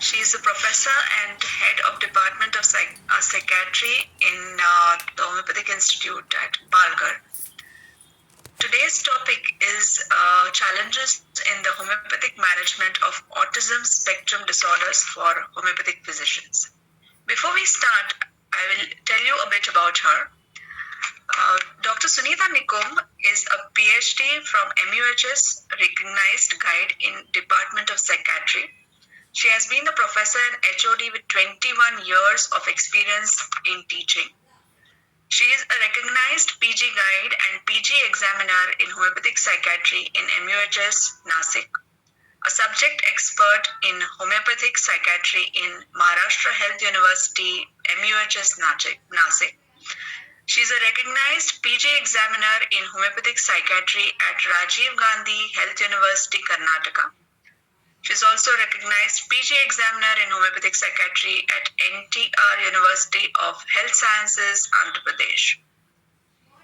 She is a professor and head of Department of Psychiatry in the Homeopathic Institute at Palghar. Today's topic is challenges in the homeopathic management of autism spectrum disorders for homeopathic physicians. Before we start, I will tell you a bit about her. Dr. Sunitha Nikumbh is a PhD from MUHS recognized guide in Department of Psychiatry. She has been a professor and HOD with 21 years of experience in teaching. She is a recognized PG guide and PG examiner in homeopathic psychiatry in MUHS Nashik, a subject expert in homeopathic psychiatry in Maharashtra Health University MUHS Nashik. She is a recognized PG examiner in homeopathic psychiatry at Rajiv Gandhi Health University Karnatak. She is also a recognized PG examiner in homeopathic psychiatry at NTR University of Health Sciences Andhra Pradesh.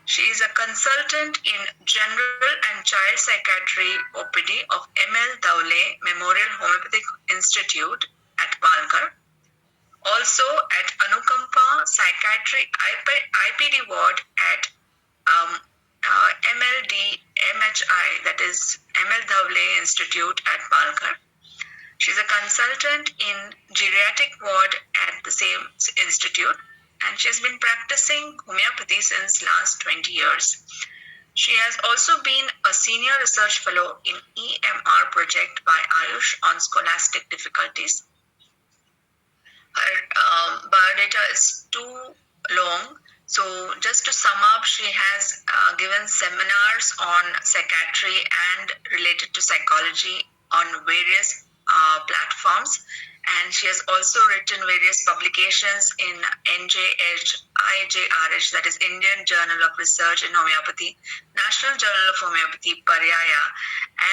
She is a consultant in general and child psychiatry OPD of Dhawale Memorial Homeopathic Institute at Palghar. Also at Anukampa Psychiatry IPD ward at MLDMHI, that is Dhawale Institute at Palghar. She is a consultant in Geriatric ward at the same institute, and she has been practicing homeopathy since last 20 years. She has also been a senior research fellow in EMR project by Ayush on scholastic difficulties. Her biodata is too long, so just to sum up, she has given seminars on psychiatry and related to psychology on various platforms, and she has also written various publications in IJRH, that is Indian Journal of Research in Homeopathy, National Journal of Homeopathy, Paryaya,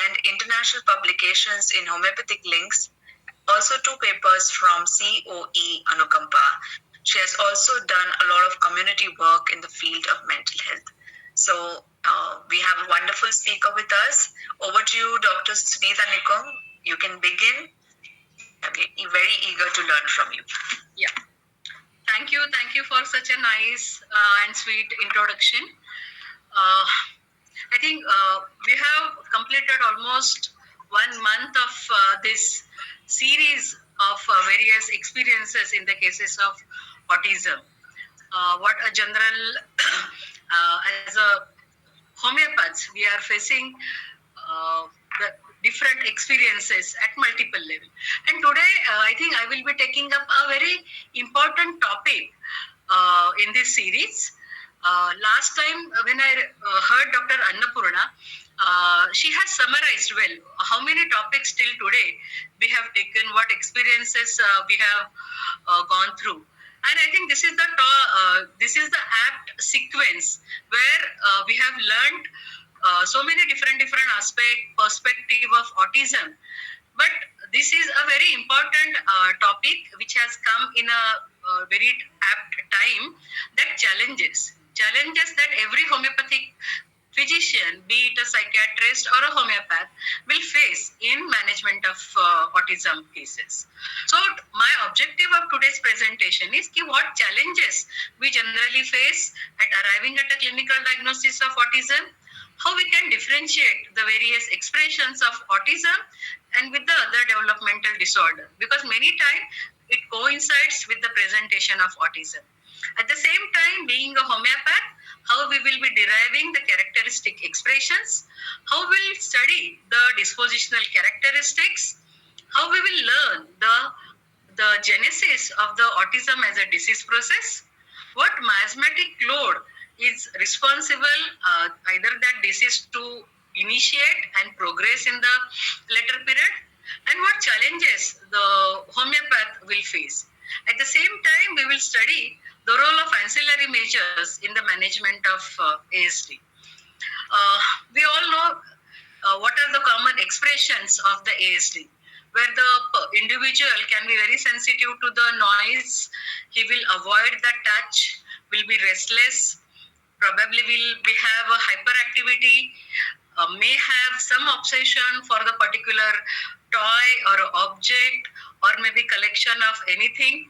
and international publications in homeopathic links. Also 2 papers from COE Anukampa. She has also done a lot of community work in the field of mental health. So we have a wonderful speaker with us. Over to you, Dr. Sunitha Nikumbh. You can begin. I'm very eager to learn from you. Yeah. Thank you for such a nice and sweet introduction. I think we have completed almost 1 month of this series of various experiences in the cases of autism. What a general, as a homeopaths, we are facing the different experiences at multiple levels. And today, I think I will be taking up a very important topic in this series. Last time when I heard Dr. Annapurna, she has summarized well how many topics till today we have taken, what experiences we have gone through. And I think this is the apt sequence where we have learned so many different aspects, perspective of autism. But this is a very important topic which has come in a very apt time, that challenges that every homeopathic physician, be it a psychiatrist or a homeopath, will face in management of autism cases. So my objective of today's presentation is what challenges we generally face at arriving at a clinical diagnosis of autism, how we can differentiate the various expressions of autism and with the other developmental disorder, because many times it coincides with the presentation of autism. At the same time, being a homeopath, how we will be deriving the characteristic expressions, how we will study the dispositional characteristics, how we will learn the genesis of the autism as a disease process, what miasmatic load is responsible either that disease to initiate and progress in the later period, and what challenges the homeopath will face. At the same time, we will study the role of ancillary measures in the management of ASD. We all know what are the common expressions of the ASD, where the individual can be very sensitive to the noise, he will avoid the touch, will be restless, probably will have a hyperactivity, may have some obsession for the particular toy or object, or maybe collection of anything.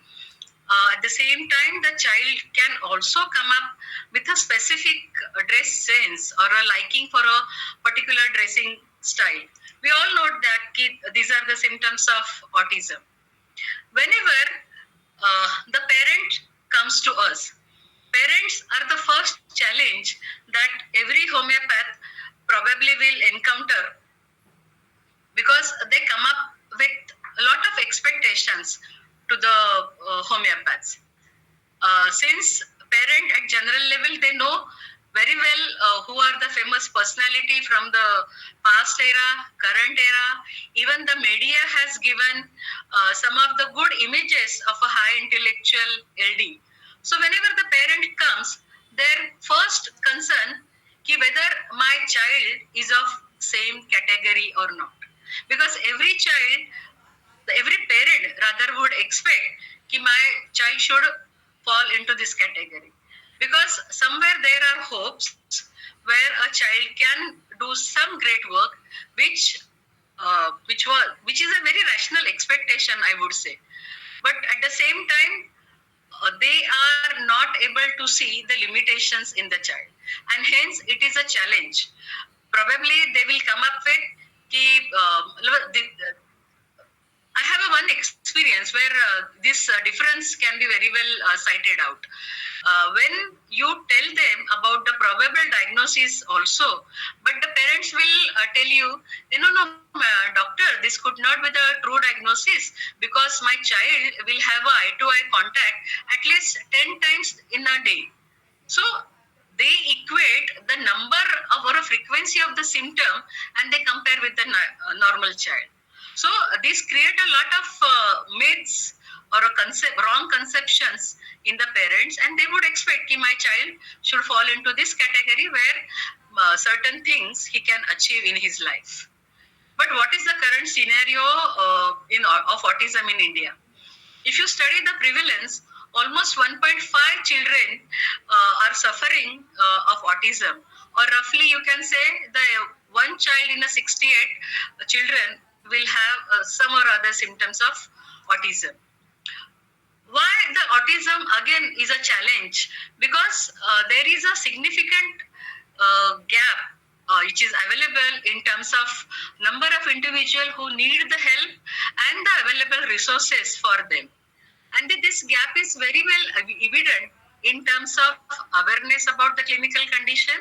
At the same time, the child can also come up with a specific dress sense or a liking for a particular dressing style. We all know that these are the symptoms of autism. Whenever the parent comes to us, parents are the first challenge that every homeopath probably will encounter, because they come up with a lot of expectations to the homeopaths. Since parent at general level, they know very well who are the famous personality from the past era, current era. Even the media has given some of the good images of a high intellectual LD. So whenever the parent comes, their first concern ki whether my child is of same category or not, because every parent rather would expect कि my child should fall into this category, because somewhere there are hopes where a child can do some great work, which is a very rational expectation, I would say. But at the same time, they are not able to see the limitations in the child, and hence it is a challenge. Probably they will come up with I have a one experience where this difference can be very well cited out. When you tell them about the probable diagnosis also, but the parents will tell you, no, doctor, this could not be the true diagnosis, because my child will have a eye-to-eye contact at least 10 times in a day. So they equate the number of or a frequency of the symptom and they compare with the normal child. So this create a lot of myths or wrong conceptions in the parents, and they would expect that my child should fall into this category where certain things he can achieve in his life. But what is the current scenario of autism in India? If you study the prevalence, almost 1.5 children are suffering of autism, or roughly you can say the one child in a 68 children will have some or other symptoms of autism. Why the autism again is a challenge? Because there is a significant gap which is available in terms of number of individuals who need the help and the available resources for them. And this gap is very well evident in terms of awareness about the clinical condition.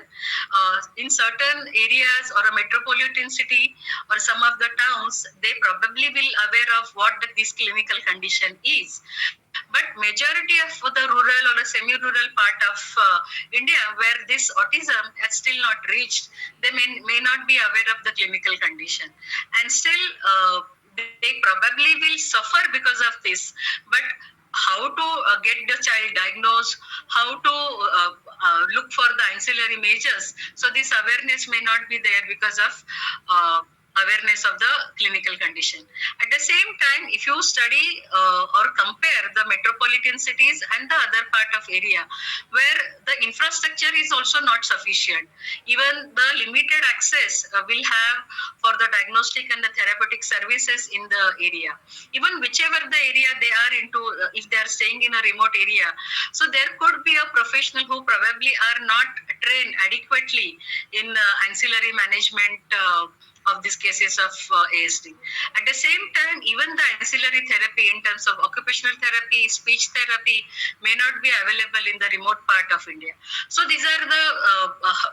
In certain areas or a metropolitan city or some of the towns, they probably will aware of what this clinical condition is. But majority of the rural or a semi-rural part of India, where this autism has still not reached, they may not be aware of the clinical condition. And still, they probably will suffer because of this. But how to get the child diagnosed, how to look for the ancillary measures. So this awareness may not be there because of awareness of the clinical condition. At the same time, if you study or compare the metropolitan cities and the other part of area where the infrastructure is also not sufficient, even the limited access will have for the diagnostic and the therapeutic services in the area, even whichever the area they are into, if they are staying in a remote area. So there could be a professional who probably are not trained adequately in ancillary management of these cases of ASD. At the same time, even the ancillary therapy in terms of occupational therapy, speech therapy may not be available in the remote part of India. So these are the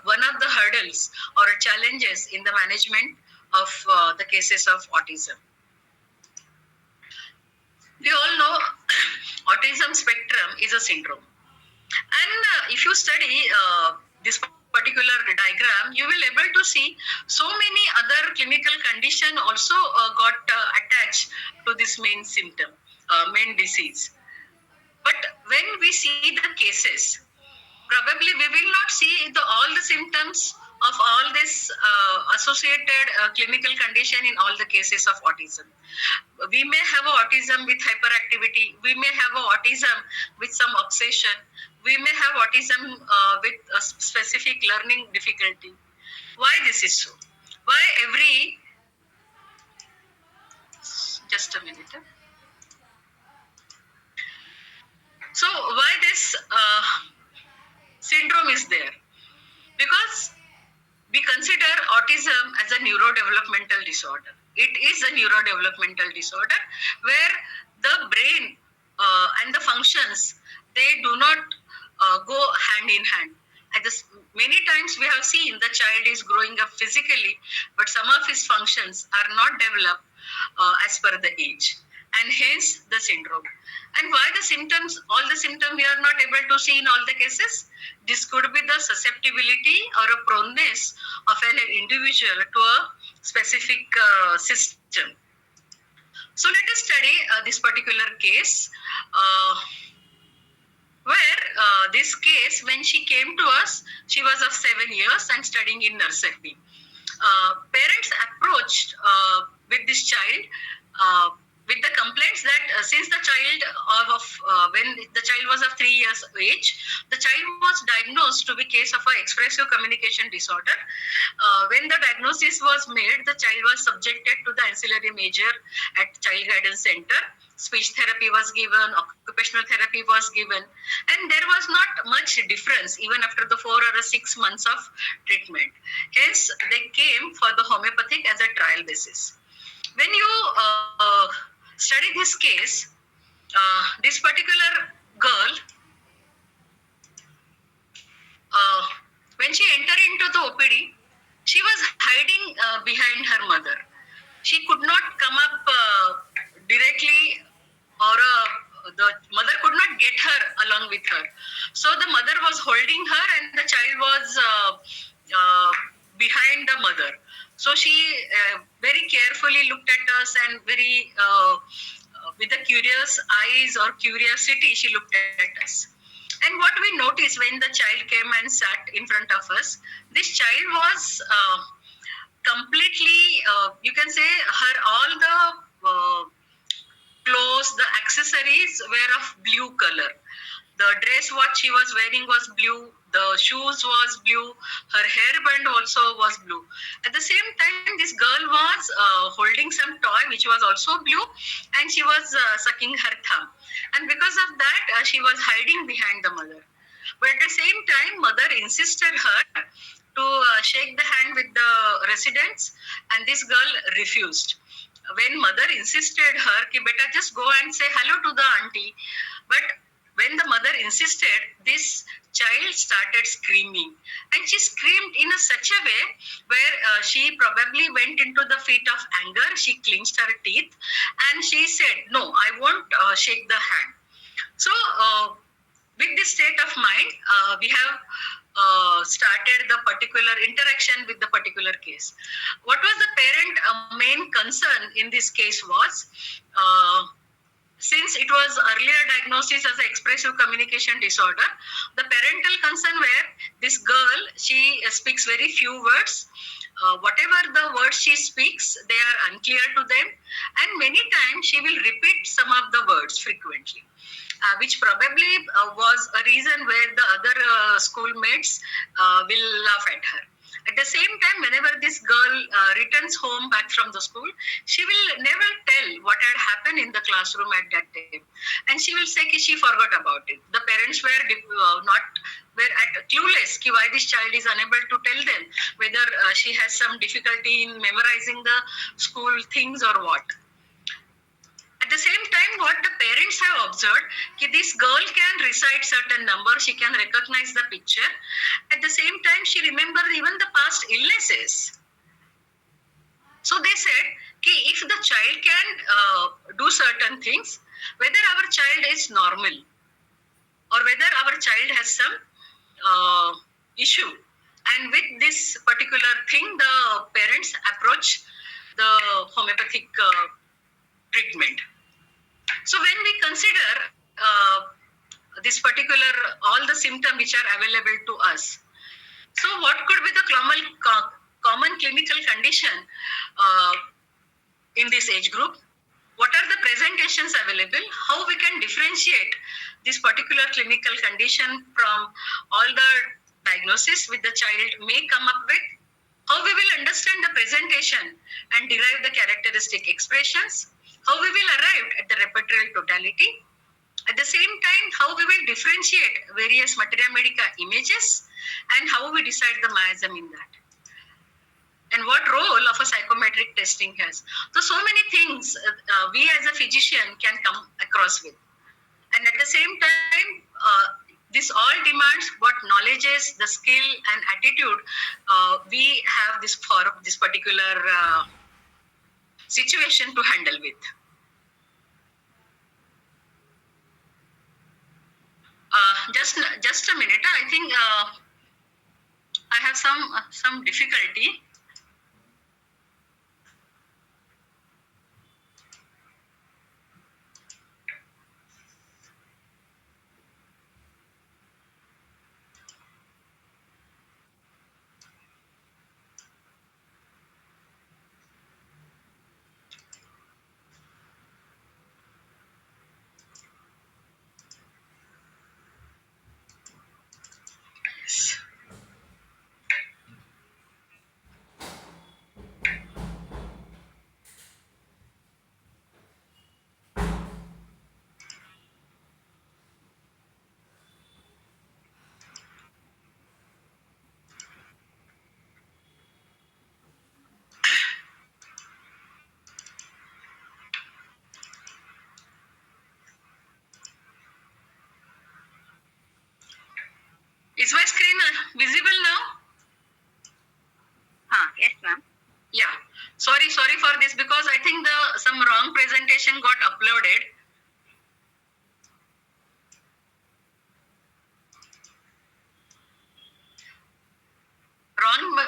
one of the hurdles or challenges in the management of the cases of autism. We all know autism spectrum is a syndrome. And if you study this particular diagram, you will able to see so many other clinical condition also got attached to this main symptom, main disease. But when we see the cases, probably we will not see all the symptoms of all this associated clinical condition in all the cases of autism. We may have autism with hyperactivity, we may have autism with some obsession, we may have autism with a specific learning difficulty. Why this is so? Why just a minute. a neurodevelopmental disorder. It is a neurodevelopmental disorder where the brain and the functions, they do not go hand in hand. Many times we have seen the child is growing up physically, but some of his functions are not developed as per the age, and hence the syndrome. And why the symptoms, all the symptoms we are not able to see in all the cases? This could be the susceptibility or a proneness of an individual to a specific system. So let us study this particular case. Where this case, when she came to us, she was of 7 years and studying in nursery. Parents approached with this child with the complaints that since the child when the child was of 3 years age, the child was diagnosed to be case of an expressive communication disorder. When the diagnosis was made, the child was subjected to the ancillary measure at Child Guidance Center. Speech therapy was given, occupational therapy was given, and there was not much difference even after the 4 or 6 months of treatment. Hence, they came for the homeopathic as a trial basis. When you study this case, this particular girl, when she entered into the OPD, she was hiding behind her mother. She could not come up directly, or the mother could not get her along with her. So the mother was holding her and the child was behind the mother. So she very carefully looked at us and very with the curious eyes or curiosity, she looked at us. And what we noticed when the child came and sat in front of us, this child was completely, you can say, all the clothes, the accessories were of blue color. The dress what she was wearing was blue. The shoes was blue. Her hairband also was blue. At the same time, this girl was holding some toy which was also blue, and she was sucking her thumb. And because of that, she was hiding behind the mother. But at the same time, mother insisted her to shake the hand with the residents, and this girl refused. When mother insisted her, ki beta just go and say hello to the auntie. But when the mother insisted, this child started screaming. And she screamed in such a way where she probably went into the fit of anger. She clenched her teeth and she said, no, I won't shake the hand. So with this state of mind, we have started the particular interaction with the particular case. What was the parent main concern in this case was, since it was earlier diagnosis as an expressive communication disorder, the parental concern were this girl, she speaks very few words. Whatever the words she speaks, they are unclear to them, and many times she will repeat some of the words frequently. Which probably was a reason where the other schoolmates will laugh at her. At the same time, whenever this girl returns home back from the school, she will never tell what had happened in the classroom at that time. And she will say she forgot about it. The parents were clueless why this child is unable to tell them whether she has some difficulty in memorizing the school things or what. At the same time, what the parents have observed, this girl can recite certain numbers, she can recognize the picture. At the same time, she remembers even the past illnesses. So they said, if the child can do certain things, whether our child is normal or whether our child has some issue. And with this particular thing, the parents approach the homeopathic treatment. So when we consider this particular, all the symptoms which are available to us, so what could be the common clinical condition in this age group? What are the presentations available? How we can differentiate this particular clinical condition from all the diagnosis which the child may come up with? How we will understand the presentation and derive the characteristic expressions? How we will arrive at the repertorial totality? At the same time, how we will differentiate various materia medica images and how we decide the miasm in that. and what role of a psychometric testing has. So many things we as a physician can come across with. And at the same time, this all demands what knowledges, the skill and attitude we have this for this particular situation to handle with. Just a minute. I think I have some difficulty. Is my screen visible now? Yes, ma'am. Yeah. Sorry for this, because I think some wrong presentation got uploaded.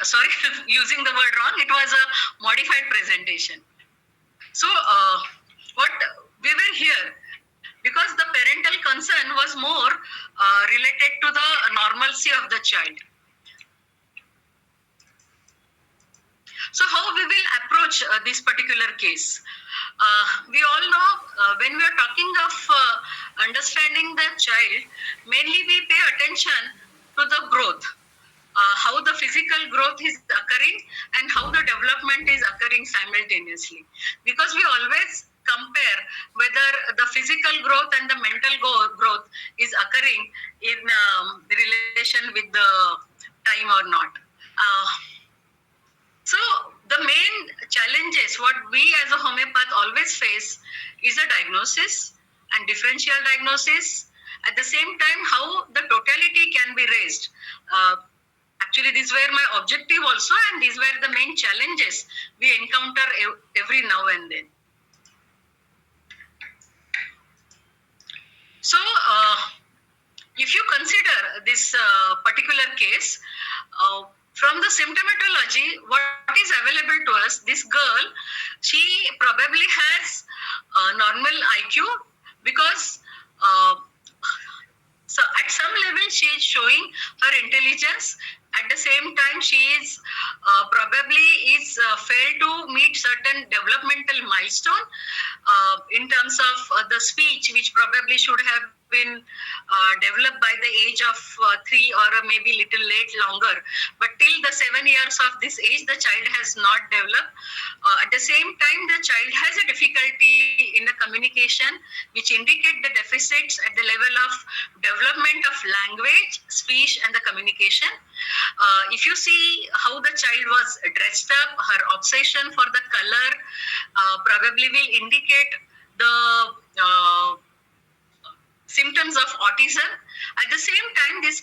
Sorry, using the word wrong. It was a modified presentation. So what we were here, because the parental concern was more related to the normalcy of the child. So how we will approach this particular case? We all know when we are talking of understanding the child, mainly we pay attention to the growth, how the physical growth is occurring and how the development is occurring simultaneously. Because we always compare whether the physical growth and the mental growth is occurring in relation with the time or not. So the main challenges what we as a homeopath always face is a diagnosis and differential diagnosis. At the same time, how the totality can be raised. Actually, these were my objective also, and these were the main challenges we encounter every now and then. So, if you consider this particular case, from the symptomatology, what is available to us, this girl, she probably has normal IQ, because so at some level she is showing her intelligence. At the same time, she is probably failed to meet certain developmental milestone in terms of the speech, which probably should have been developed by the age of 3 or maybe little late longer. But till the 7 years of this age, the child has not developed. At the same time, the child has a difficulty in the communication, which indicate the deficits at the level of development of language, speech, and the communication. If you see how the child was dressed up, her obsession for the color probably will indicate the symptoms of autism. At the same time, this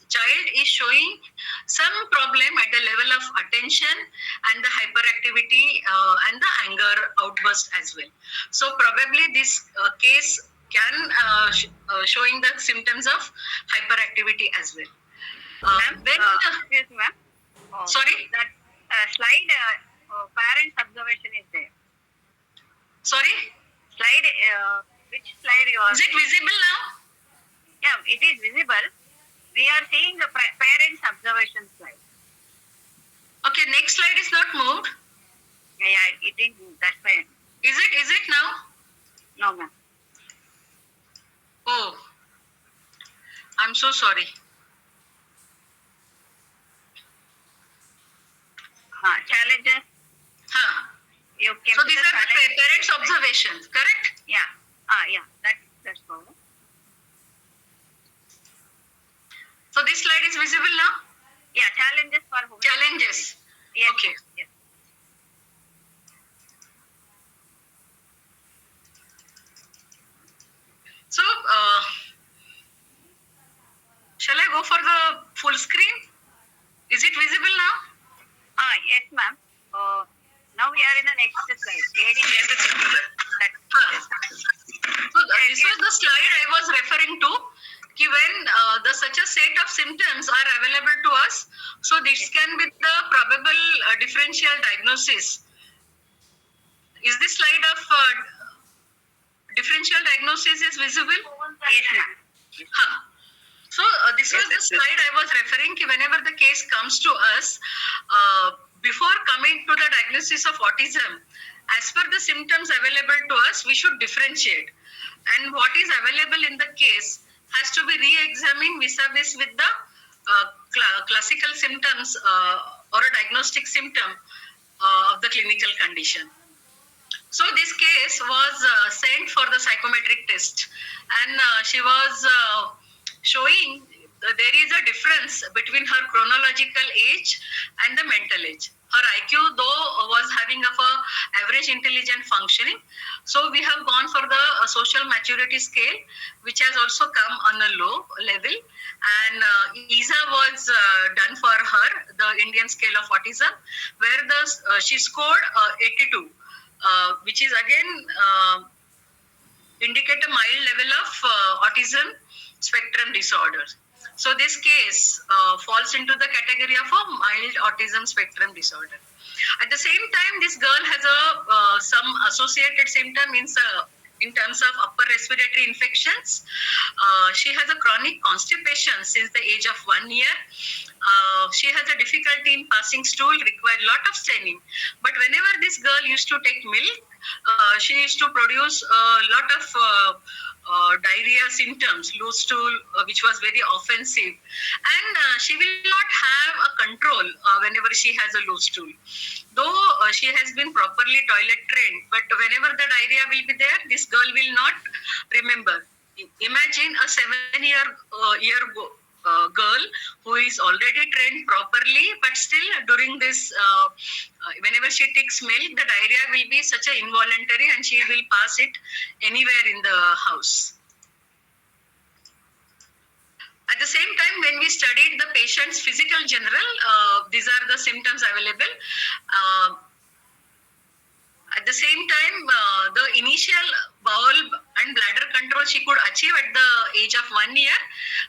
child is showing some problem at the level of attention and the hyperactivity and the anger outburst as well. So probably this case can showing the symptoms of hyperactivity as well. Ma'am, excuse me, ma'am. Sorry? That slide, parents' observation is there. Sorry? Slide, which slide you are? Is it visible now? Yeah, it is visible. We are seeing the parents' observation slide. Okay, next slide is not moved. Yeah, it is. That's why. Is it now? No, ma'am. Oh, I'm so sorry. Challenges. You came So these are the parents' observations, correct? Yeah. Yeah. That's all. So this slide is visible now? Yeah, challenges for whom? Challenges. Yes. Okay. Yes. So, shall I go for the full screen? Is it visible now? Yes, ma'am. Now we are in the next slide. Aiding Yes, it's visible. that. So this was the slide I was referring to. When such a set of symptoms are available to us, so this can be the probable differential diagnosis. Is this slide of differential diagnosis is visible? Yes, ma'am. Huh. So this was the slide I was referring to. Whenever the case comes to us, before coming to the diagnosis of autism, as per the symptoms available to us, we should differentiate. And what is available in the case has to be re-examined vis-a-vis with the classical symptoms or a diagnostic symptom of the clinical condition. So this case was sent for the psychometric test, and she was showing there is a difference between her chronological age and the mental age. Her IQ, though, was having of a average intelligent functioning. So we have gone for the social maturity scale, which has also come on a low level. And ESA was done for her, the Indian scale of autism, where she scored 82. Which is again indicate a mild level of autism spectrum disorder. So this case falls into the category of a mild autism spectrum disorder. At the same time, this girl has some associated symptom in terms of upper respiratory infections. She has a chronic constipation since the age of 1 year. She has a difficulty in passing stool, required lot of staining. But whenever this girl used to take milk, she used to produce a lot of diarrhea symptoms, loose stool, which was very offensive. And she will not have a control whenever she has a loose stool. Though she has been properly toilet trained, but whenever the diarrhea will be there, this girl will not remember. Imagine a 7-year girl who is already trained properly, but still during this, whenever she takes milk, the diarrhea will be such a involuntary and she will pass it anywhere in the house. At the same time, when we studied the patient's physical general, these are the symptoms available. At the same time, the initial bowel and bladder control she could achieve at the age of 1 year,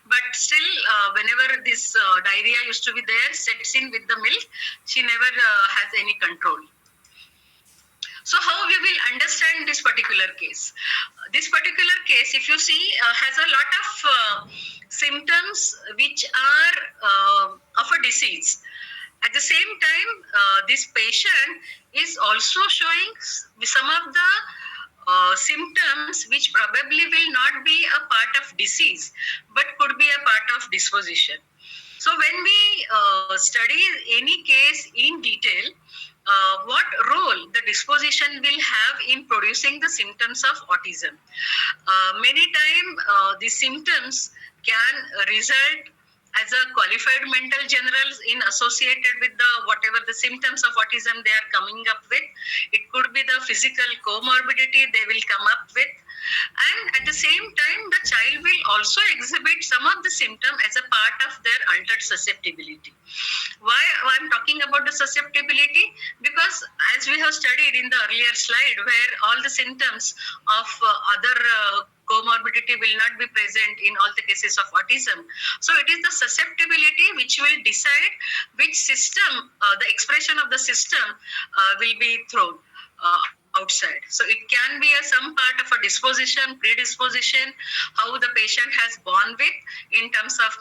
but still whenever this diarrhea used to be there, sets in with the milk, she never has any control. So how we will understand this particular case? This particular case, if you see, has a lot of symptoms which are of a disease. At the same time, this patient is also showing some of the symptoms which probably will not be a part of disease, but could be a part of disposition. So when we study any case in detail, what role the disposition will have in producing the symptoms of autism. Many times the symptoms can result as a qualified mental generals in associated with the whatever the symptoms of autism they are coming up with. It could be the physical comorbidity they will come up with. And at the same time, the child will also exhibit some of the symptom as a part of their altered susceptibility. Why I'm talking about the susceptibility? Because as we have studied in the earlier slide, where all the symptoms of other comorbidity will not be present in all the cases of autism. So it is the susceptibility which will decide which system, the expression of the system will be thrown outside. So it can be some part of a disposition, predisposition, how the patient has born with in terms of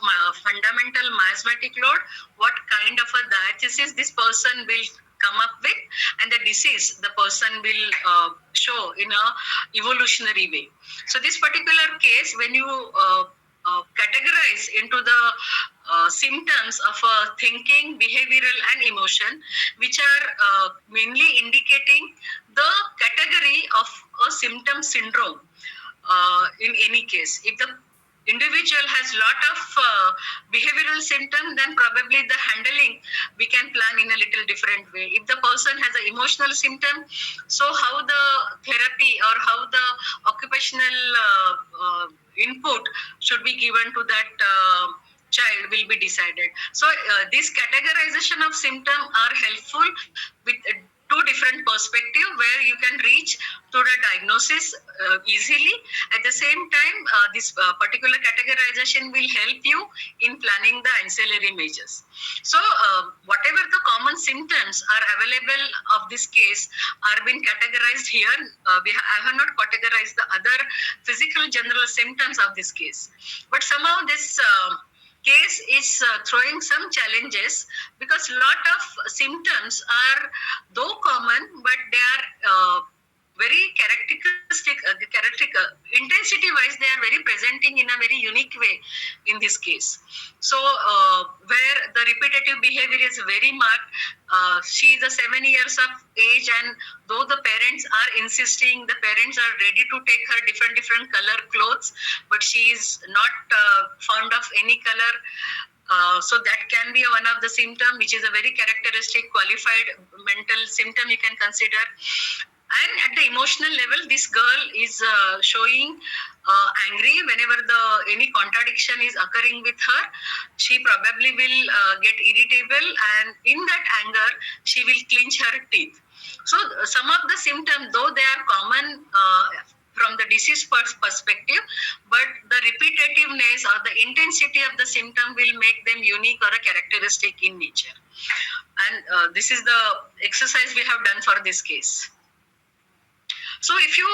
fundamental miasmatic load, what kind of a diathesis this person will come up with, and the disease the person will show in a evolutionary way. So this particular case, when you categorize into the symptoms of thinking, behavioral and emotion, which are mainly indicating the category of a symptom syndrome in any case. If the individual has lot of behavioral symptom, then probably the handling we can plan in a little different way. If the person has an emotional symptom, so how the therapy or how the occupational input should be given to that child will be decided. So this categorization of symptom are helpful with two different perspective where you can reach to the diagnosis easily. At the same time, this particular categorization will help you in planning the ancillary measures. So whatever the common symptoms are available of this case are being categorized here. I have not categorized the other physical general symptoms of this case, but somehow this case is throwing some challenges because lot of symptoms are though common, but they are very intensity wise they are very presenting in a very unique way in this case. So where the repetitive behavior is very marked. She is a 7 years of age, and though the parents are insisting, the parents are ready to take her different color clothes, but she is not fond of any color. So that can be one of the symptom, which is a very characteristic qualified mental symptom you can consider. And at the emotional level, this girl is showing angry whenever any contradiction is occurring with her. She probably will get irritable, and in that anger, she will clench her teeth. So some of the symptoms, though they are common from the disease perspective, but the repetitiveness or the intensity of the symptom will make them unique or a characteristic in nature. And this is the exercise we have done for this case. So if you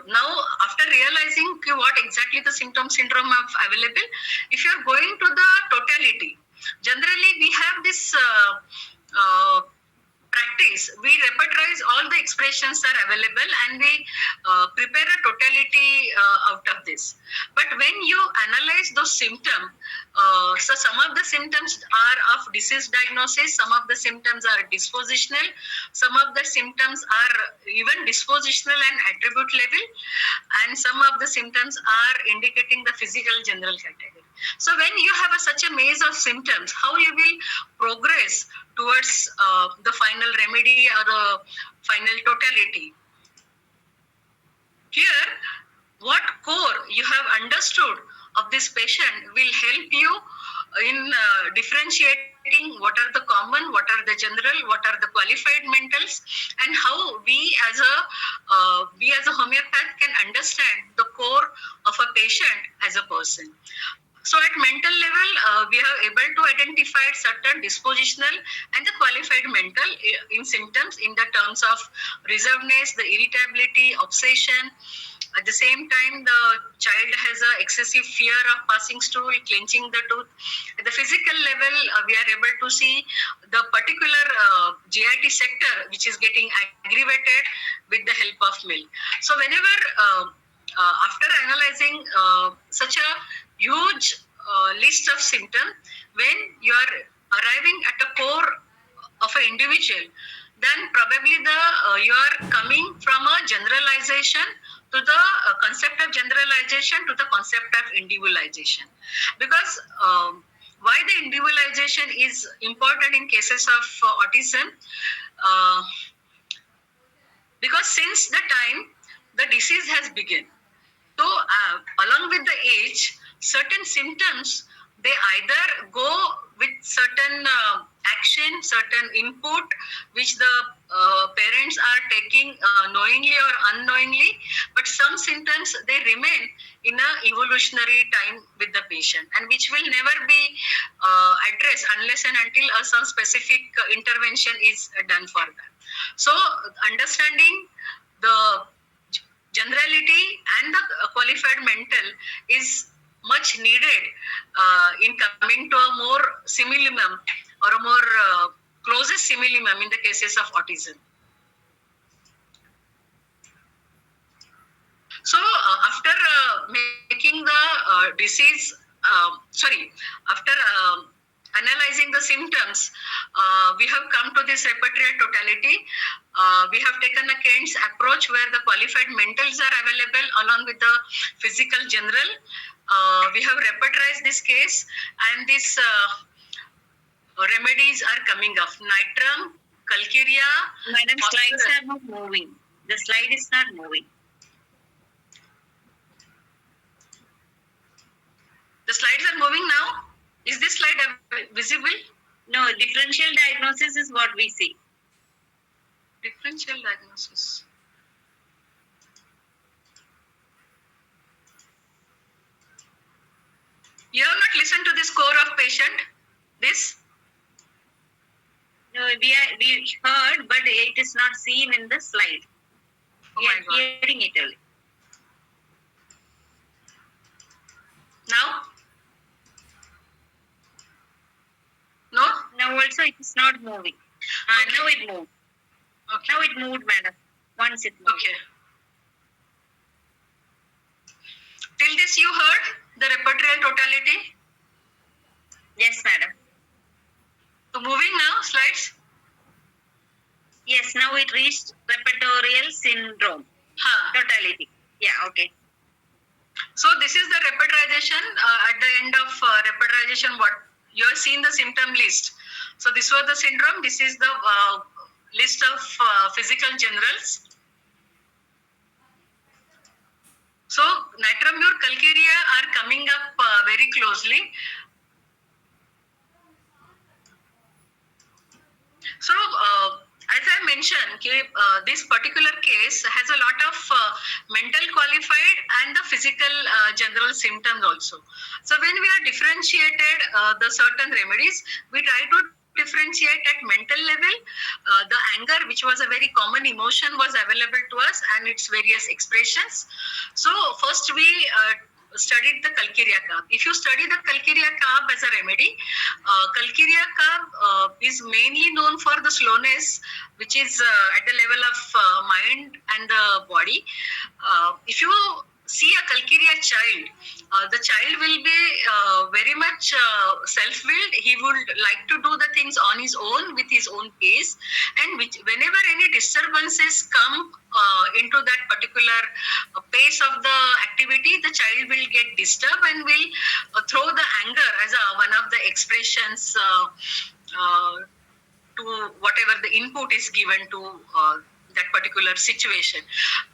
now after realizing what exactly the syndrome of available, if you are going to the totality, generally we have this practice, we repertorize all the expressions are available and we prepare a totality out of this. But when you analyze those symptoms, so some of the symptoms are of disease diagnosis, some of the symptoms are dispositional, some of the symptoms are even dispositional and attribute level, and some of the symptoms are indicating the physical general category. So when you have such a maze of symptoms, how you will progress towards the final remedy or the final totality? Here, what core you have understood of this patient will help you in differentiating what are the common, what are the general, what are the qualified mentals, and how we as a homeopath can understand the core of a patient as a person. So at mental level, we are able to identify certain dispositional and the qualified mental in symptoms in the terms of reservedness, the irritability, obsession. At the same time, the child has an excessive fear of passing stool, clenching the tooth. At the physical level, we are able to see the particular GIT sector which is getting aggravated with the help of milk. So whenever after analyzing such a huge list of symptoms, when you are arriving at a core of an individual, then probably you are coming from a generalization to the concept of generalization to the concept of individualization. Because why the individualization is important in cases of autism? Because since the time the disease has begun, so along with the age, certain symptoms, they either go with certain action, certain input, which the parents are taking knowingly or unknowingly, but some symptoms, they remain in a evolutionary time with the patient, and which will never be addressed unless and until some specific intervention is done for that. So understanding the generality and the qualified mental is much needed in coming to a more simillimum or a more closest simillimum in the cases of autism. So after making the disease, after analyzing the symptoms, we have come to this repertoire totality. We have taken a Kent's approach where the qualified mentals are available along with the physical general. We have repertorized this case, and these remedies are coming up. Nitram, Calcarea. Madam, slides are not moving. The slide is not moving. The slides are moving now. Is this slide visible? No, differential diagnosis is what we see. Differential diagnosis. You have not listened to the score of patient? This? No, we heard, but it is not seen in the slide. Oh we my are God. hearing it only. Now? No? Now also it is not moving. Okay. Now it moved. Okay. Now it moved, madam. Once it moved. Okay. Till this you heard the repertorial totality? Yes, madam. So moving now, slides. Yes, now it reached repertorial syndrome. Totality. Yeah, okay. So this is the repertorization. At the end of repertorization, what you have seen the symptom list. So this was the syndrome. This is the list of physical generals. So nitramure, calcarea are coming up very closely. So as I mentioned, this particular case has a lot of mental qualified and the physical general symptoms also. So when we are differentiated the certain remedies, we try to differentiate at mental level. The anger, which was a very common emotion, was available to us and its various expressions. So first we studied the calcarea carb. If you study the calcarea carb as a remedy, calcarea carb is mainly known for the slowness, which is at the level of mind and the body. If you see a calcarea child, the child will be very much self-willed. He would like to do the things on his own with his own pace, and whenever any disturbances come into that particular pace of the activity, the child will get disturbed and will throw the anger as one of the expressions to whatever the input is given to that particular situation.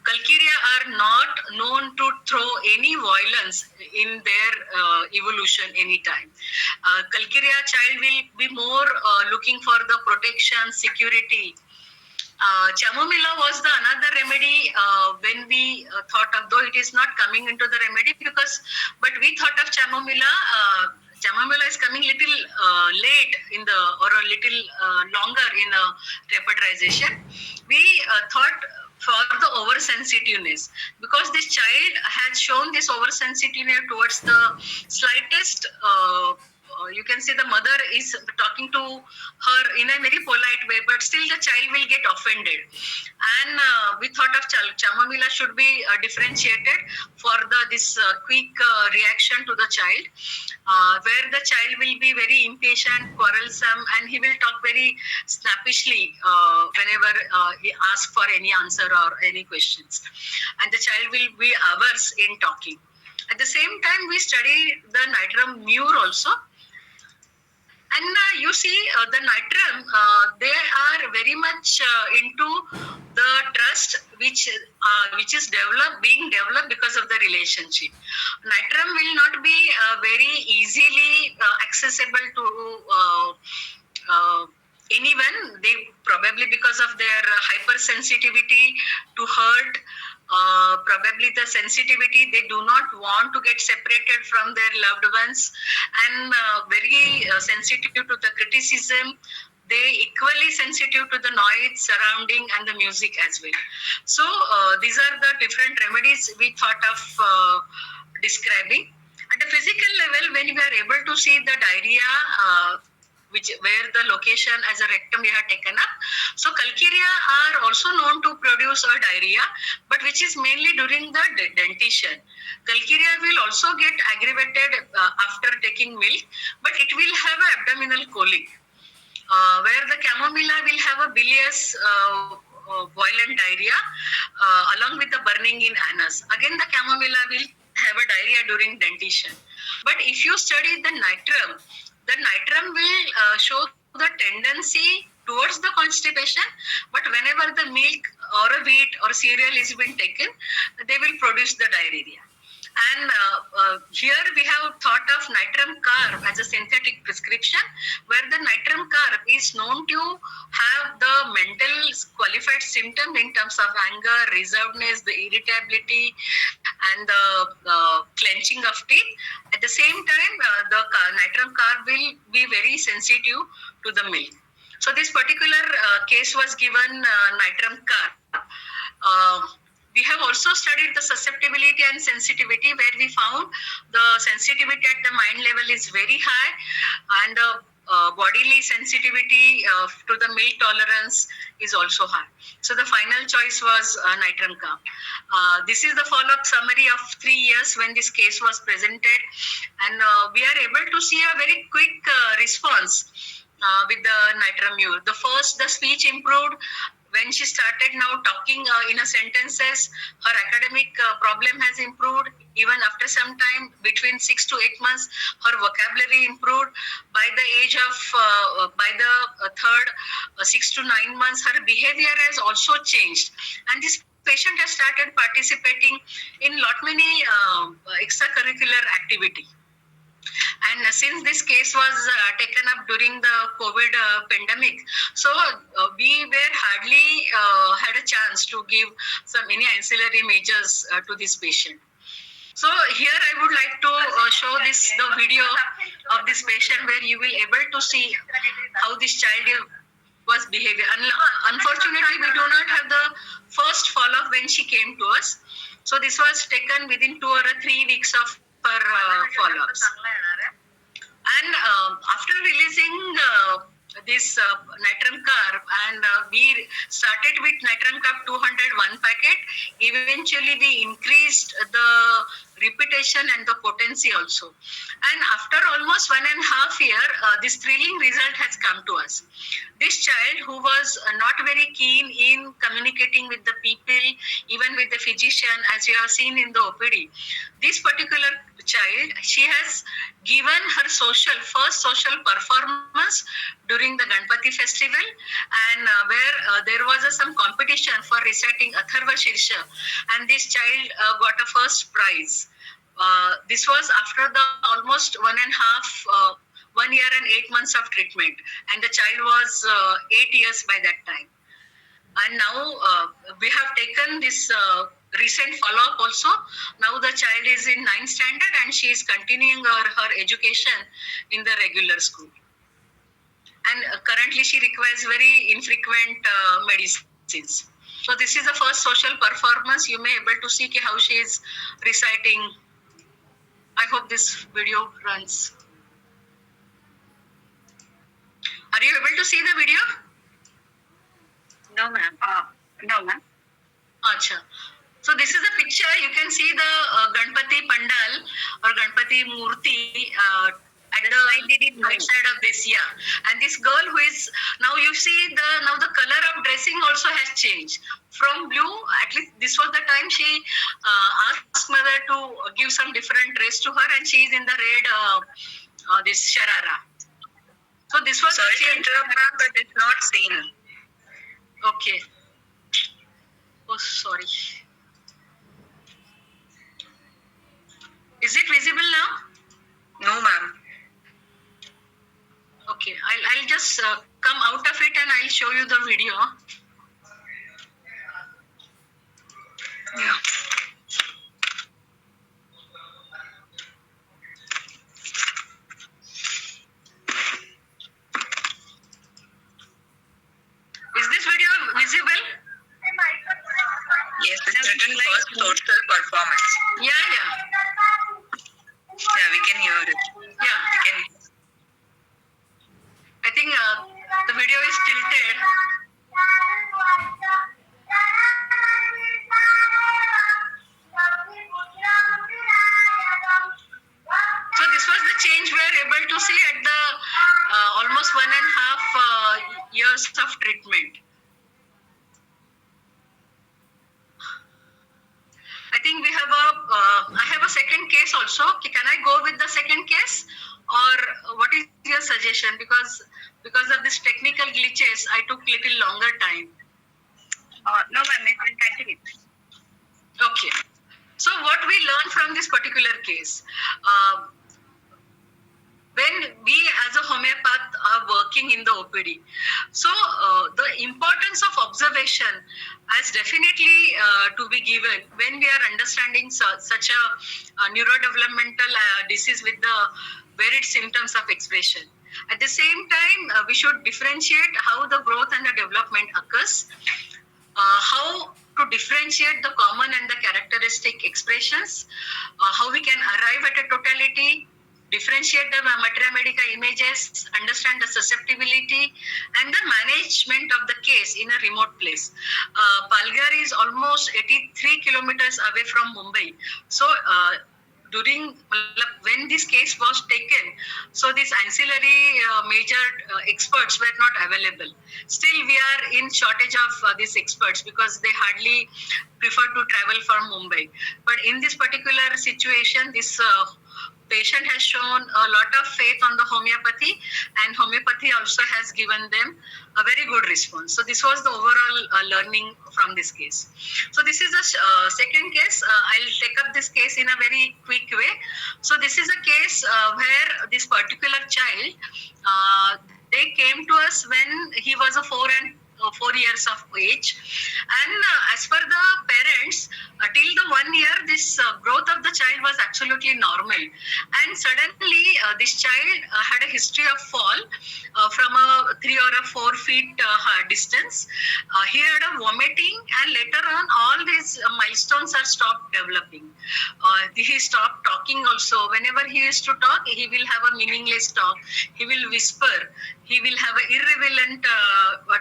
Calcarea are not known to throw any violence in their evolution anytime. Calcarea child will be more looking for the protection, security. Chamomilla was the another remedy when we thought of, though it is not coming into the remedy but we thought of chamomilla. Chamomilla is coming little late in the, or a little longer in the repertorization. We thought for the oversensitiveness, because this child had shown this oversensitiveness towards the slightest you can see the mother is talking to her in a very polite way, but still the child will get offended. And we thought of chamomilla should be differentiated for this quick reaction to the child, where the child will be very impatient, quarrelsome, and he will talk very snappishly whenever he asks for any answer or any questions. And the child will be averse in talking. At the same time, we study the nitram mure also. And you see, the nitram, they are very much into the trust which is being developed because of the relationship. Nitram will not be very easily accessible to anyone. They probably, because of their hypersensitivity to hurt, probably the sensitivity, they do not want to get separated from their loved ones, and very sensitive to the criticism. They equally sensitive to the noise surrounding and the music as well. So these are the different remedies we thought of describing. At the physical level, when we are able to see the diarrhea, where the location as a rectum we have taken up. So calcarea are also known to produce a diarrhea, but which is mainly during the dentition. Calcarea will also get aggravated after taking milk, but it will have an abdominal colic, where the chamomilla will have a bilious violent diarrhea along with the burning in anus. Again, the chamomilla will have a diarrhea during dentition. But if you study the nitrum will show the tendency towards the constipation, but whenever the milk or a wheat or cereal is being taken, they will produce the diarrhea. And here we have thought of nitrum carb as a synthetic prescription, where the nitrum carb is known to have the mental qualified symptom in terms of anger, reservedness, the irritability, and the clenching of teeth. At the same time, the nitrum carb will be very sensitive to the milk. So this particular case was given nitrum carb. We have also studied the susceptibility and sensitivity, where we found the sensitivity at the mind level is very high, and the bodily sensitivity to the milk tolerance is also high. So the final choice was nitrum carb. This is the follow-up summary of 3 years when this case was presented, and we are able to see a very quick response with the nitrum use. The speech improved. When she started now talking in a sentences, her academic problem has improved. Even after some time, between 6 to 8 months, her vocabulary improved. By the age of, by the third 6 to 9 months, her behavior has also changed. And this patient has started participating in lot many extracurricular activity. And since this case was taken up during the COVID pandemic, so we were hardly had a chance to give any ancillary measures to this patient. So here I would like to show the video of this patient, where you will able to see how this child was behaving. Unfortunately, we do not have the first follow-up when she came to us. So this was taken within 2 or 3 weeks of her follow-ups. And after releasing this nitrum carb, and we started with nitrum carb 201 packet. Eventually, we increased the repetition and the potency also. And after almost 1.5 years, this thrilling result has come to us. This child, who was not very keen in communicating with the people, even with the physician, as you have seen in the OPD, this particular child, she has given her first social performance during the Ganpati festival, and where there was some competition for reciting Atharva Shirsha, and this child got a first prize. This was after the almost 1 year and 8 months of treatment, and the child was 8 years by that time. And now we have taken this recent follow-up also. Now the child is in 9th standard, and she is continuing her education in the regular school. And currently she requires very infrequent medicines. So this is the first social performance. You may able to see how she is reciting. I hope this video runs. Are you able to see the video? No, ma'am. No, ma'am. Acha. So this is a picture. You can see the Ganpati Pandal or Ganpati Murti at the right side of this. Yeah. And this girl who is, now you see the color of dressing also has changed. From blue, at least this was the time she asked mother to give some different dress to her, and she is in the red, this sharara. So this was. Sorry to interrupt, ma'am, but it's not seen. Okay. Oh, sorry. Is it visible now? No, ma'am. Okay, I'll just come out of it and I'll show you the video. Yeah. Is this video visible? Yes, it's written first social performance. Yeah. Yeah, we can hear it. Yeah. We can. I think the video is tilted. years of treatment. I think we have I have a second case also. Can I go with the second case, or what is your suggestion? Because of these technical glitches, I took little longer time. No, ma'am, you can continue. Okay. So what we learned from this particular case, when we as a homeopath are working in the OPD, so the importance of observation has definitely to be given when we are understanding such a neurodevelopmental disease with the varied symptoms of expression. At the same time, we should differentiate how the growth and the development occurs, how to differentiate the common and the characteristic expressions, how we can arrive at a totality, differentiate the materia medica images, understand the susceptibility, and the management of the case in a remote place. Palghar is almost 83 kilometers away from Mumbai. So, when this case was taken, so these ancillary major experts were not available. Still, we are in shortage of these experts because they hardly prefer to travel from Mumbai. But in this particular situation, this patient has shown a lot of faith on the homeopathy, and homeopathy also has given them a very good response. So this was the overall learning from this case. So this is a second case. I'll take up this case in a very quick way. So this is a case where this particular child, they came to us when he was a 4 years of age, and as per the parents, till the 1 year, this growth of the child was absolutely normal, and suddenly this child had a history of fall from a 3 or a 4 feet distance. He had a vomiting, and later on all these milestones are stopped developing. He stopped talking also. Whenever he used to talk, he will have a meaningless talk. He will whisper. He will have an irrelevant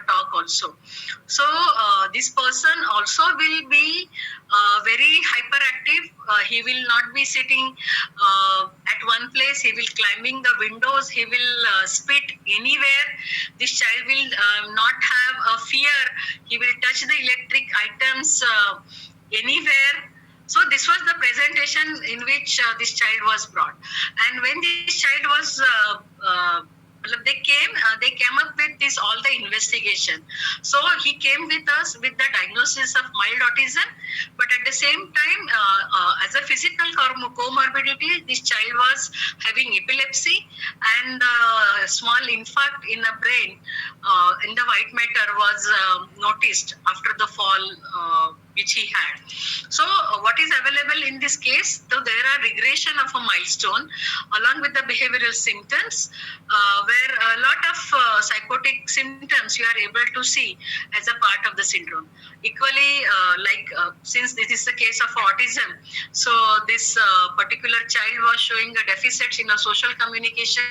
talk also. So this person also will be very hyperactive. He will not be sitting at one place. He will climbing the windows. He will spit anywhere. This child will not have a fear. He will touch the electric items anywhere. So this was the presentation in which this child was brought. And when this child was they came up with this all the investigation. So he came with us with the diagnosis of mild autism, but at the same time, as a physical comorbidity, this child was having epilepsy, and small infarct in the brain in the white matter was noticed after the fall which he had. So what is available in this case? So there are regression of a milestone along with the behavioral symptoms, where a lot of psychotic symptoms you are able to see as a part of the syndrome. Equally, since this is the case of autism, so this particular child was showing a deficits in a social communication,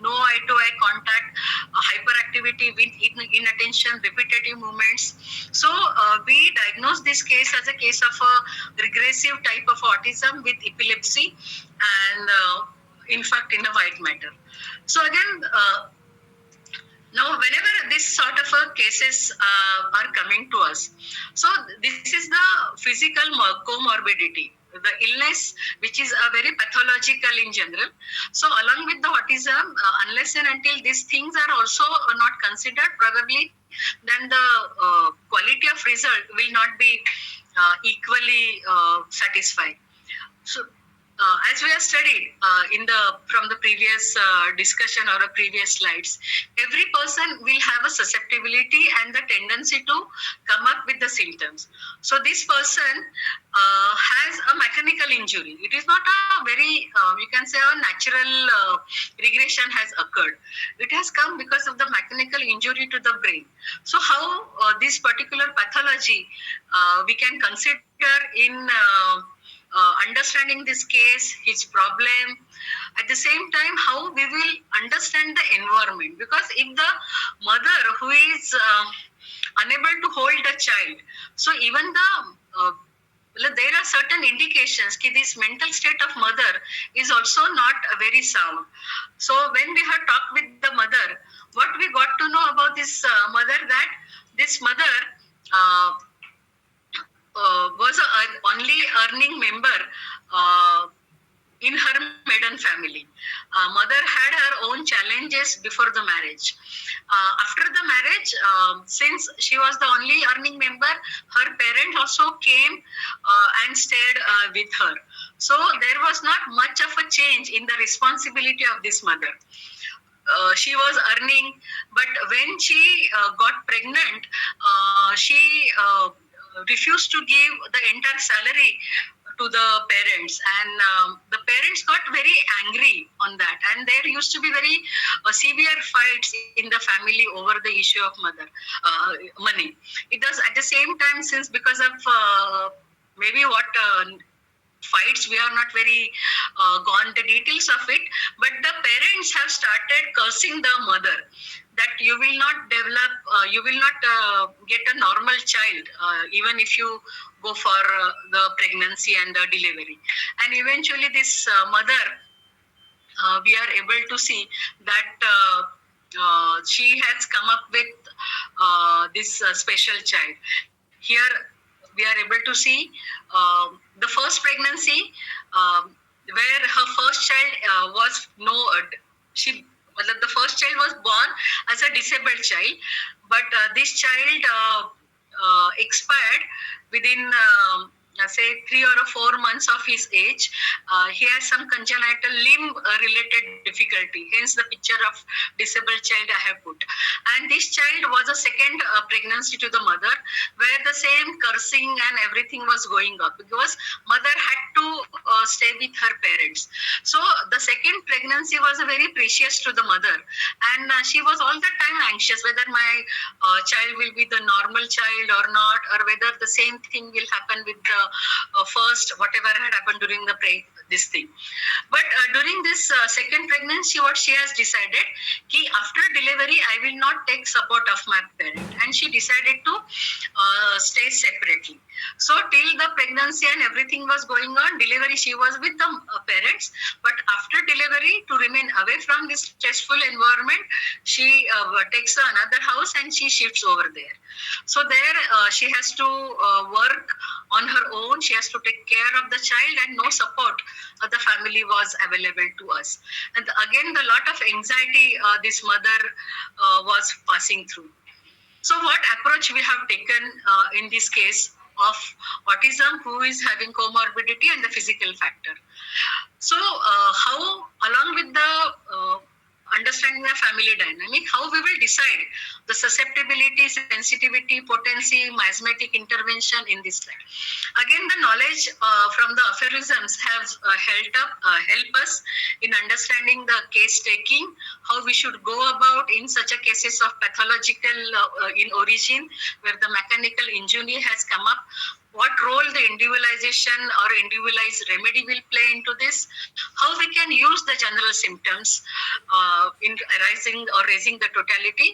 no eye-to-eye contact, hyperactivity with inattention, repetitive movements. So we diagnosed this case as a case of a regressive type of autism with epilepsy and in fact in a white matter. So again, now whenever this sort of cases are coming to us, so this is the physical comorbidity, the illness which is a very pathological in general. So along with the autism, unless and until these things are also not considered, probably then the quality of result will not be equally satisfying. So as we have studied from the previous discussion or a previous slides, every person will have a susceptibility and the tendency to come up with the symptoms. So this person has a mechanical injury. It is not a very, you can say, a natural regression has occurred. It has come because of the mechanical injury to the brain. So how this particular pathology we can consider in understanding this case, his problem, at the same time how we will understand the environment, because if the mother who is unable to hold the child, so even there are certain indications that this mental state of mother is also not very sound. So when we have talked with the mother, what we got to know about this mother, that this mother uh, was a only earning member in her maiden family. Mother had her own challenges before the marriage. After the marriage, since she was the only earning member, her parents also came and stayed with her. So there was not much of a change in the responsibility of this mother. She was earning, but when she got pregnant, she refused to give the entire salary to the parents, and the parents got very angry on that, and there used to be very severe fights in the family over the issue of money. It was at the same time, since because of maybe what fights, we are not very gone the details of it, but the parents have started cursing the mother that you will not develop, you will not get a normal child, even if you go for the pregnancy and the delivery. And eventually this mother, we are able to see that she has come up with this special child. Here we are able to see the first pregnancy, where her first child was she the first child was born as a disabled child, but this child expired within say 3 or 4 months of his age. He has some congenital limb related difficulty, hence the picture of disabled child I have put. And this child was a second pregnancy to the mother, where the same cursing and everything was going up, because mother had to stay with her parents. So the second pregnancy was very precious to the mother, and she was all the time anxious whether my child will be the normal child or not, or whether the same thing will happen with the first, whatever had happened during the this thing. But during this second pregnancy, what she has decided, ki after delivery I will not take support of my parent, and she decided to stay separately. So till the pregnancy and everything was going on, delivery she was with the parents, but after delivery, to remain away from this stressful environment, she takes another house and she shifts over there. So there she has to work on her own. She has to take care of the child, and no support of the family was available to us. And again, the lot of anxiety this mother was passing through. So what approach we have taken in this case of autism, who is having comorbidity and the physical factor? So how, along with the understanding the family dynamic, how we will decide the susceptibility, sensitivity, potency, miasmatic intervention in this slide. Again, the knowledge from the aphorisms have help us in understanding the case taking, how we should go about in such a cases of pathological in origin, where the mechanical injury has come up, what role the individualization or individualized remedy will play into this, how we can use the general symptoms in arising or raising the totality,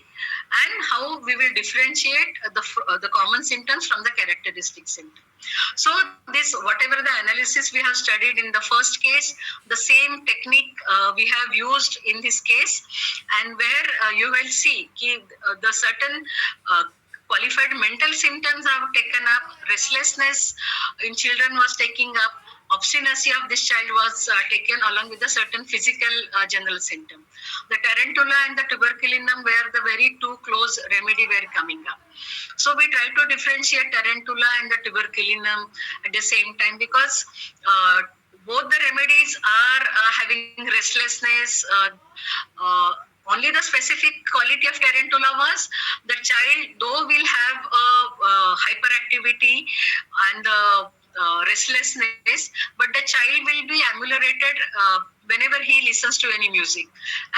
and how we will differentiate the common symptoms from the characteristic symptoms. So this, whatever the analysis we have studied in the first case, the same technique we have used in this case, and where you will see the certain qualified mental symptoms have taken up, restlessness in children was taking up, obstinacy of this child was taken along with a certain physical general symptom. The tarantula and the tuberculinum were the very two close remedy were coming up. So we try to differentiate tarantula and the tuberculinum at the same time, because both the remedies are having restlessness. Only the specific quality of tarantula was the child, though will have hyperactivity and restlessness, but the child will be ameliorated whenever he listens to any music,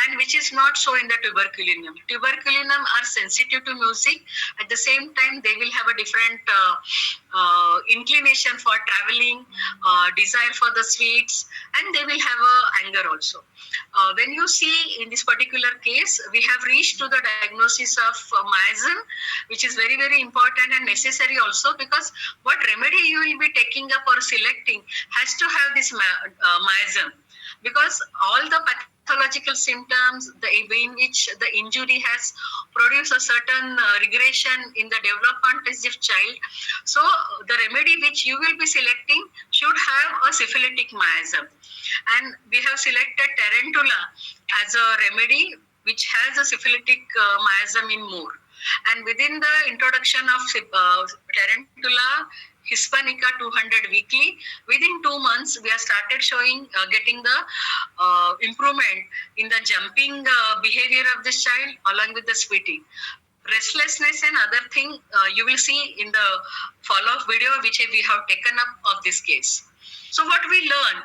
and which is not so in the tuberculinum. Tuberculinum are sensitive to music. At the same time, they will have a different inclination for traveling, desire for the sweets, and they will have anger also. When you see in this particular case, we have reached to the diagnosis of miasm, which is very, very important and necessary also, because what remedy you will be taking up or selecting has to have this miasm, because all the pathological symptoms, the way in which the injury has produced a certain regression in the development of the child. So the remedy which you will be selecting should have a syphilitic miasm. And we have selected tarantula as a remedy which has a syphilitic miasm in more. And within the introduction of tarantula hispanica 200 weekly, within 2 months we have started showing getting the improvement in the jumping behavior of this child along with the spitting. Restlessness and other thing you will see in the follow-up video which we have taken up of this case. So what we learn,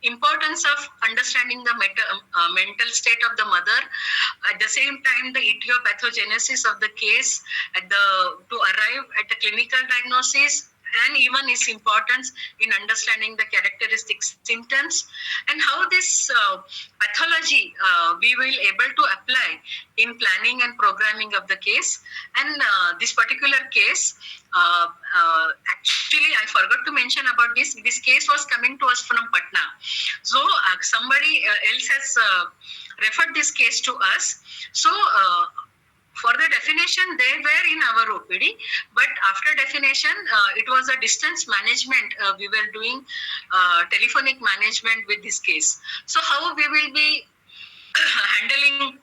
importance of understanding the mental state of the mother, at the same time the etiopathogenesis of the case, to arrive at a clinical diagnosis, and even its importance in understanding the characteristic symptoms, and how this pathology we will able to apply in planning and programming of the case. And this particular case, actually I forgot to mention about this. This case was coming to us from Patna. So somebody else has referred this case to us. So for the definition, they were in our OPD, but after definition, it was a distance management. We were doing telephonic management with this case. So how we will be handling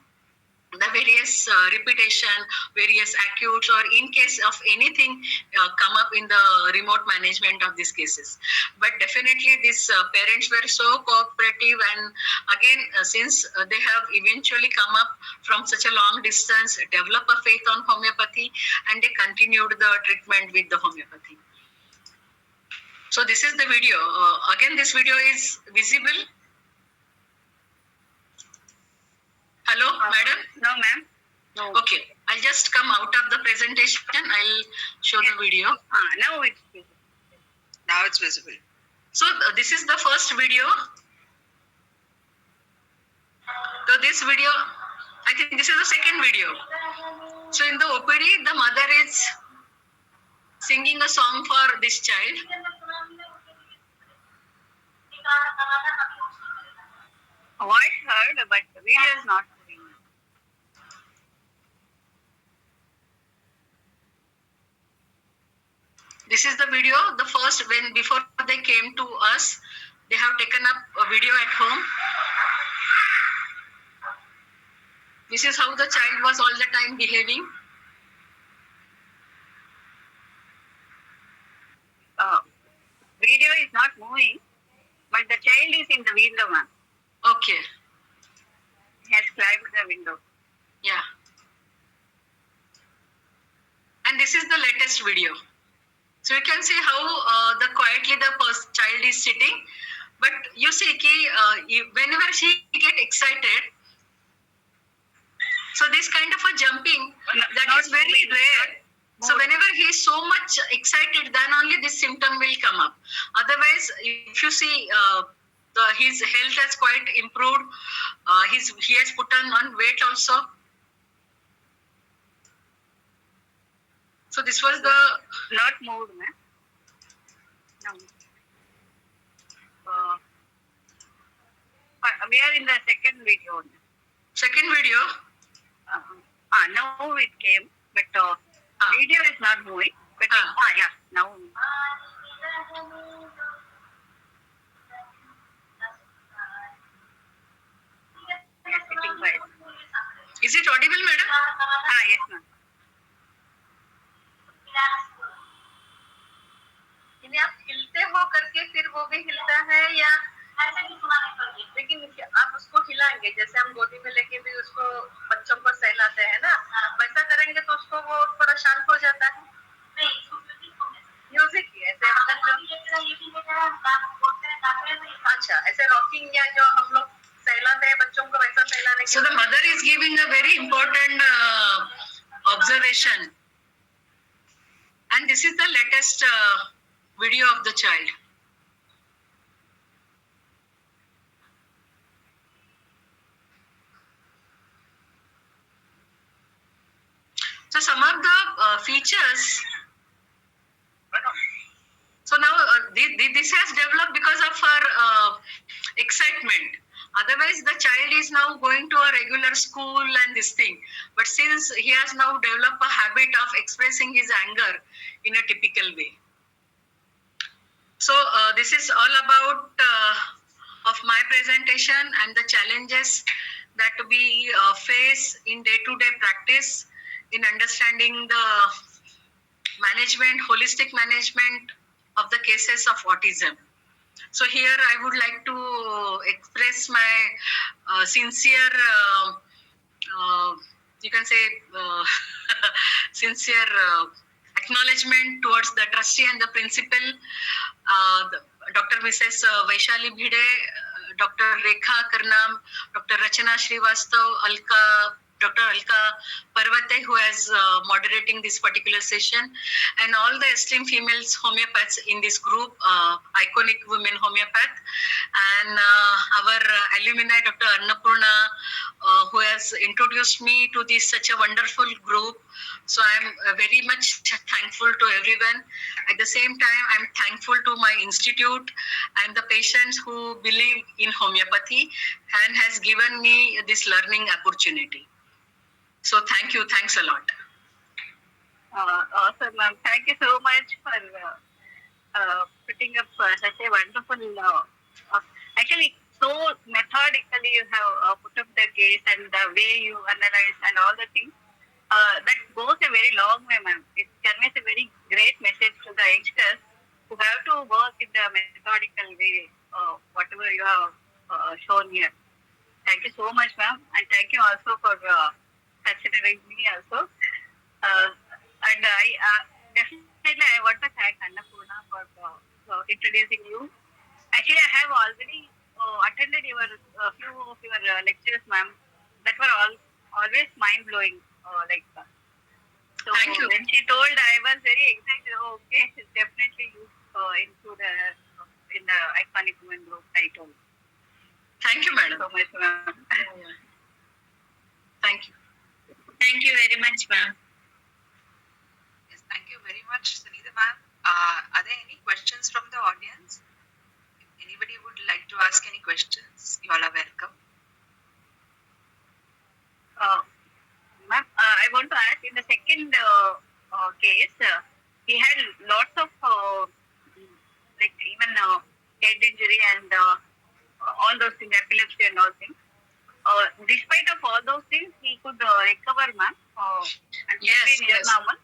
the various repetition, various acutes, or in case of anything come up in the remote management of these cases. But definitely these parents were so cooperative, and again since they have eventually come up from such a long distance, develop a faith on homeopathy, and they continued the treatment with the homeopathy. So this is the video. Again, this video is visible. Hello, madam? No, ma'am. No. Okay, I'll just come out of the presentation. I'll show the video. Now it's visible. Now it's visible. So this is the first video. So this video, I think this is the second video. So in the OPD, the mother is singing a song for this child. Voice heard, but the video is not. This is the video. The first, before they came to us, they have taken up a video at home. This is how the child was all the time behaving. Video is not moving, but the child is in the window, ma'am. Okay. He has climbed the window. Yeah. And this is the latest video. So you can see how quietly the child is sitting. But you see, whenever she get excited, so this kind of a jumping, that is very rare. So whenever he is so much excited, then only this symptom will come up. Otherwise, if you see, his health has quite improved. He has put on weight also. So this was the not moved, ma'am. No. We are in the second video. Second video. Now it came, but video is not moving. But yeah, now. Is it audible, madam? Yes, ma'am. इन्हें आप हिलते हो करके फिर वो भी हिलता है, या ऐसे नहीं सुनाने पड़ेगी, लेकिन आप उसको हिलाएंगे जैसे हम गोदी में लेके भी उसको बच्चों को सहलाते हैं ना, वैसा करेंगे तो उसको वो थोड़ा शांत हो जाता है. म्यूजिक ऐसे अच्छा ऐसे रॉकिंग या जो हम लोग सहलाते हैं बच्चों को वैसा सहलाने. So the mother is giving a very important observation, and this is the latest video of the child. So some of the features. So now this has developed because of her excitement. Otherwise, the child is now going to a regular school and this thing. But since he has now developed a habit of expressing his anger in a typical way. So this is all about of my presentation and the challenges that we face in day-to-day practice in understanding the management, holistic management of the cases of autism. So here I would like to express my sincere, you can say, sincere acknowledgement towards the trustee and the principal, Dr. Mrs. Vaishali Bhide, Dr. Rekha Karnam, Dr. Rachana Srivastav, Dr. Alka Parvate, who is moderating this particular session, and all the esteemed females homeopaths in this group, iconic women homeopath, and our alumni, Dr. Annapurna, who has introduced me to this such a wonderful group. So I'm very much thankful to everyone. At the same time, I'm thankful to my institute and the patients who believe in homeopathy and has given me this learning opportunity. So thank you. Thanks a lot. Awesome, ma'am. Thank you so much for putting up such a wonderful, actually, so methodically you have put up the case and the way you analyze and all the things. That goes a very long way, ma'am. It conveys a very great message to the youngsters who have to work in the methodical way, whatever you have shown here. Thank you so much, ma'am. And thank you also for considering me also. And I definitely I want to thank Annapurna for introducing you. Actually, I have already attended few of your lectures, ma'am. That were always mind blowing. So thank you. When she told, I was very excited. Oh, okay, she's definitely in the iconic women group title. Thank you, madam. So much, ma'am. Thank you. Thank you very much, ma'am. Yes, thank you very much, Sunita ma'am. Are there any questions from the audience? If anybody would like to ask any questions, you all are welcome. Ma'am, I want to ask, in the second case, he had lots of even head injury and all those things, epilepsy and all things. Despite of all those things, he could recover, ma'am, and Yes, be near yes. normal.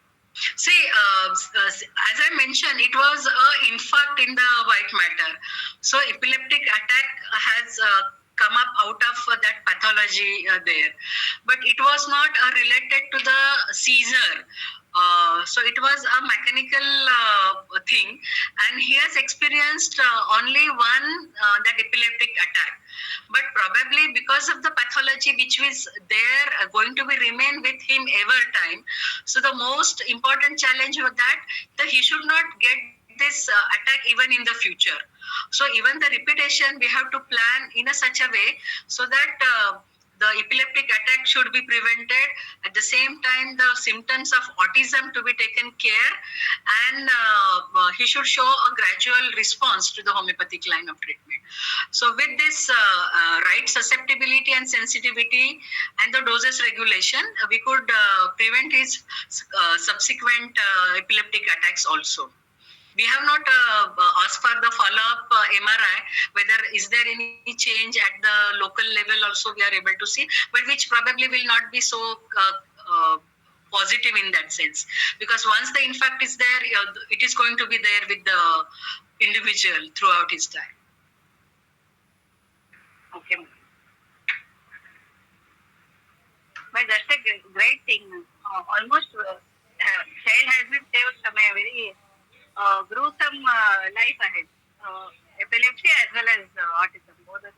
See, as I mentioned, it was an infarct in the white matter. So epileptic attack has come up out of that pathology there. But it was not related to the seizure. So it was a mechanical thing, and he has experienced only one that epileptic attack. But probably because of the pathology which was there, going to be remain with him ever time. So the most important challenge was that he should not get this attack even in the future. So even the repetition we have to plan in a such a way so that the epileptic attack should be prevented. At the same time, the symptoms of autism to be taken care, and he should show a gradual response to the homeopathic line of treatment. So with this right susceptibility and sensitivity and the doses regulation, we could prevent his subsequent epileptic attacks also. We have not asked for the follow-up MRI, whether is there any change at the local level also we are able to see, but which probably will not be so positive in that sense. Because once the infarct is there, it is going to be there with the individual throughout his time. Okay. But that's a great thing. Almost child has been saved from a very gruesome life ahead. Epilepsy as well as autism. Both are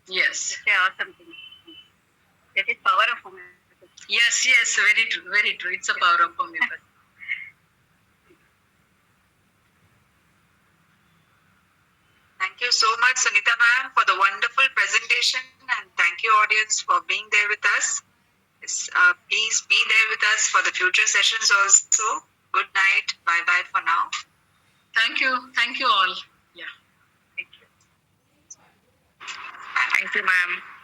Yes. awesome thing. That is power of homeopathy. Yes, very true, very true. It's a power of homeopathy. Thank you so much, Sunita ma'am, for the wonderful presentation, and thank you, audience, for being there with us. Yes, please be there with us for the future sessions also. Good night. Bye-bye for now. Thank you all. Yeah. Thank you. Thank you. Namaste, ma'am.